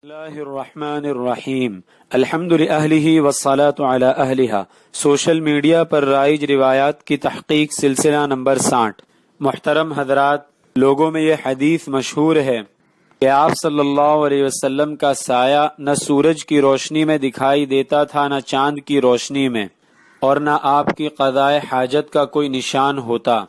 اللہ الرحمن الرحیم الحمد للہ والصلاة علی اہلہا۔ سوشل میڈیا پر رائج روایات کی تحقیق سلسلہ نمبر 60۔ محترم حضرات، لوگوں میں یہ حدیث مشہور ہے کہ آپ صلی اللہ علیہ وسلم کا سایہ نہ سورج کی روشنی میں دکھائی دیتا تھا نہ چاند کی روشنی میں، اور نہ آپ کی قضاء حاجت کا کوئی نشان ہوتا۔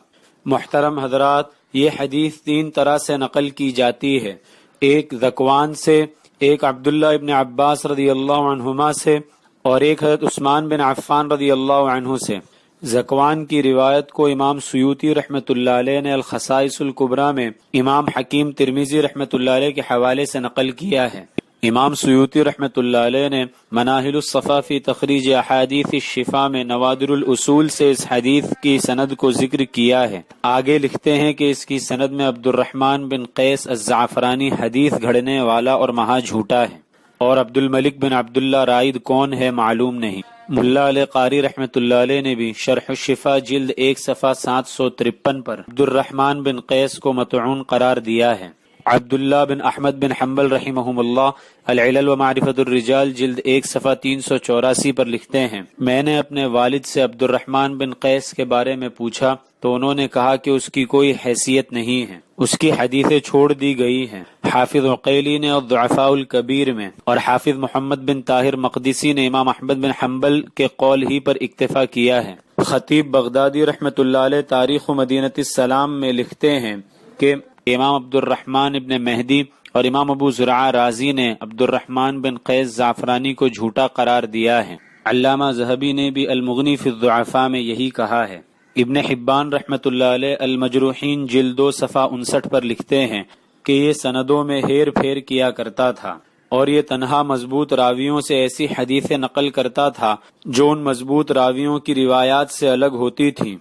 محترم حضرات، یہ حدیث تین طرح سے نقل کی جاتی ہے، ایک ذکوان سے، ایک عبداللہ ابن عباس رضی اللہ عنہما سے، اور ایک حضرت عثمان بن عفان رضی اللہ عنہ سے۔ ذکوان کی روایت کو امام سیوطی رحمۃ اللہ علیہ نے الخصائص الکبریٰ میں امام حکیم ترمذی رحمۃ اللہ علیہ کے حوالے سے نقل کیا ہے۔ امام سیوطی رحمۃ اللہ علیہ نے مناہل الصفا فی تخریج احادیث الشفاء میں نوادر الاصول سے اس حدیث کی سند کو ذکر کیا ہے۔ آگے لکھتے ہیں کہ اس کی سند میں عبد الرحمن بن قیس الزعفرانی حدیث گھڑنے والا اور مہا جھوٹا ہے، اور عبد الملک بن عبداللہ رائد کون ہے معلوم نہیں۔ ملا علیہ قاری رحمۃ اللہ علیہ نے بھی شرح الشفاء جلد 1 صفحہ 753 پر عبد الرحمن بن قیس کو مطعون قرار دیا ہے۔ عبداللہ بن احمد بن حنبل رحمہم اللہ العلل و معرفت الرجال جلد 1 صفحہ 384 پر لکھتے ہیں، میں نے اپنے والد سے عبد الرحمن بن قیس کے بارے میں پوچھا تو انہوں نے کہا کہ اس کی کوئی حیثیت نہیں ہے، اس کی حدیثیں چھوڑ دی گئی ہیں۔ حافظ عقیلی نے الضعفاء الکبیر میں اور حافظ محمد بن طاہر مقدسی نے امام احمد بن حنبل کے قول ہی پر اکتفا کیا ہے۔ خطیب بغدادی رحمۃ اللہ علیہ تاریخ مدینہ السلام میں لکھتے ہیں کہ امام عبد الرحمن ابن مہدی اور امام ابو زرعہ رازی نے عبد الرحمن بن قیس زعفرانی کو جھوٹا قرار دیا ہے۔ علامہ ذہبی نے بھی المغنی فی الضعفاء میں یہی کہا ہے۔ ابن حبان رحمۃ اللہ علیہ المجروحین جلد 2 صفحہ 59 پر لکھتے ہیں کہ یہ سندوں میں ہیر پھیر کیا کرتا تھا، اور یہ تنہا مضبوط راویوں سے ایسی حدیثیں نقل کرتا تھا جو ان مضبوط راویوں کی روایات سے الگ ہوتی تھیں۔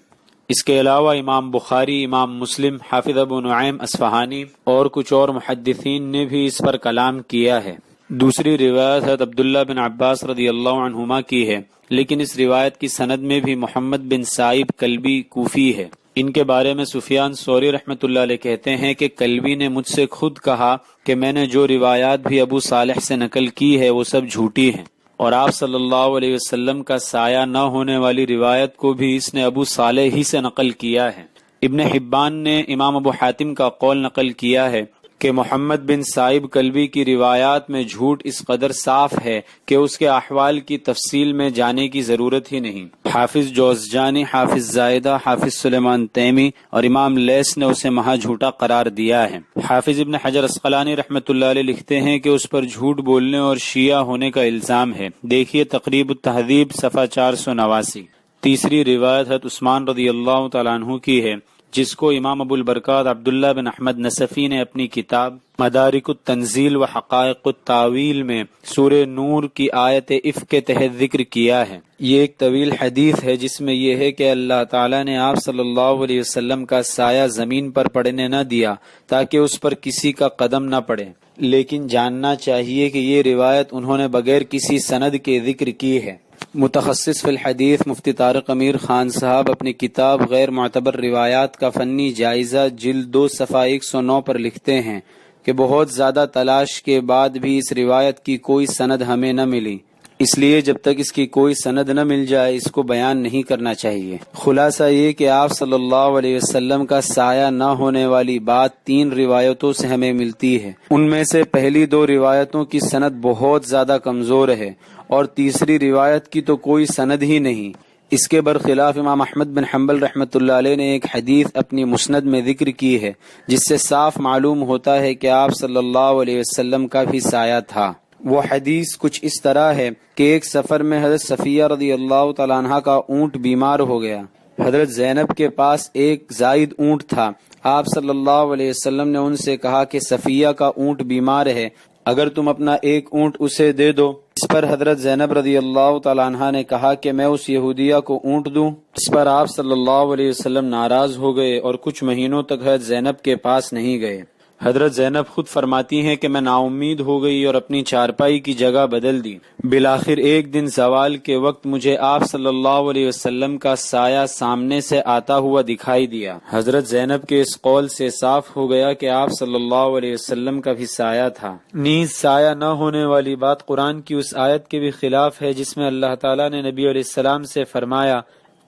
اس کے علاوہ امام بخاری، امام مسلم، حافظ ابو نعیم اصفہانی اور کچھ اور محدثین نے بھی اس پر کلام کیا ہے۔ دوسری روایت حضرت عبداللہ بن عباس رضی اللہ عنہما کی ہے، لیکن اس روایت کی سند میں بھی محمد بن سائب کلبی کوفی ہے۔ ان کے بارے میں سفیان ثوری رحمۃ اللہ علیہ کہتے ہیں کہ کلبی نے مجھ سے خود کہا کہ میں نے جو روایات بھی ابو صالح سے نقل کی ہے وہ سب جھوٹی ہیں، اور آپ صلی اللہ علیہ وسلم کا سایہ نہ ہونے والی روایت کو بھی اس نے ابو صالح ہی سے نقل کیا ہے۔ ابن حبان نے امام ابو حاتم کا قول نقل کیا ہے کہ محمد بن سائب کلبی کی روایات میں جھوٹ اس قدر صاف ہے کہ اس کے احوال کی تفصیل میں جانے کی ضرورت ہی نہیں۔ حافظ جوزجانی، حافظ زائدہ، حافظ سلیمان تیمی اور امام لیث نے اسے مہا جھوٹا قرار دیا ہے۔ حافظ ابن حجر عسقلانی رحمۃ اللہ علیہ لکھتے ہیں کہ اس پر جھوٹ بولنے اور شیعہ ہونے کا الزام ہے، دیکھیے تقریب التہذیب صفحہ 489۔ تیسری روایت حضرت عثمان رضی اللہ تعالیٰ عنہ کی ہے، جس کو امام ابو البرکات عبداللہ بن احمد نصفی نے اپنی کتاب مدارک التنزیل و حقائق التاویل میں سورہ نور کی آیت افک کے تحت ذکر کیا ہے۔ یہ ایک طویل حدیث ہے جس میں یہ ہے کہ اللہ تعالیٰ نے آپ صلی اللہ علیہ وسلم کا سایہ زمین پر پڑنے نہ دیا تاکہ اس پر کسی کا قدم نہ پڑے، لیکن جاننا چاہیے کہ یہ روایت انہوں نے بغیر کسی سند کے ذکر کی ہے۔ متخصص فی الحدیث مفتی طارق امیر خان صاحب اپنی کتاب غیر معتبر روایات کا فنی جائزہ جلد 2 صفحہ 109 پر لکھتے ہیں کہ بہت زیادہ تلاش کے بعد بھی اس روایت کی کوئی سند ہمیں نہ ملی، اس لیے جب تک اس کی کوئی سند نہ مل جائے اس کو بیان نہیں کرنا چاہیے۔ خلاصہ یہ کہ آپ صلی اللہ علیہ وسلم کا سایہ نہ ہونے والی بات 3 روایتوں سے ہمیں ملتی ہے۔ ان میں سے پہلی 2 روایتوں کی سند بہت زیادہ کمزور ہے، اور تیسری روایت کی تو کوئی سند ہی نہیں۔ اس کے برخلاف امام احمد بن حنبل رحمۃ اللہ علیہ نے ایک حدیث اپنی مسند میں ذکر کی ہے جس سے صاف معلوم ہوتا ہے کہ آپ صلی اللہ علیہ وسلم کا بھی سایہ تھا۔ وہ حدیث کچھ اس طرح ہے کہ ایک سفر میں حضرت صفیہ رضی اللہ تعالیٰ عنہ کا اونٹ بیمار ہو گیا۔ حضرت زینب کے پاس ایک زائد اونٹ تھا۔ آپ صلی اللہ علیہ وسلم نے ان سے کہا کہ صفیہ کا اونٹ بیمار ہے، اگر تم اپنا ایک اونٹ اسے دے دو۔ اس پر حضرت زینب رضی اللہ تعالیٰ عنہ نے کہا کہ میں اس یہودیہ کو اونٹ دوں۔ اس پر آپ صلی اللہ علیہ وسلم ناراض ہو گئے اور کچھ مہینوں تک حضرت زینب کے پاس نہیں گئے۔ حضرت زینب خود فرماتی ہیں کہ میں نا امید ہو گئی اور اپنی چارپائی کی جگہ بدل دی۔ بالآخر ایک دن زوال کے وقت مجھے آپ صلی اللہ علیہ وسلم کا سایہ سامنے سے آتا ہوا دکھائی دیا۔ حضرت زینب کے اس قول سے صاف ہو گیا کہ آپ صلی اللہ علیہ وسلم کا بھی سایہ تھا۔ نیز سایہ نہ ہونے والی بات قرآن کی اس آیت کے بھی خلاف ہے جس میں اللہ تعالیٰ نے نبی علیہ السلام سے فرمایا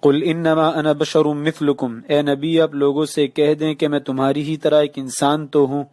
قل انما انا بشر مثلکم، اے نبی آپ لوگوں سے کہہ دیں کہ میں تمہاری ہی طرح ایک انسان تو ہوں۔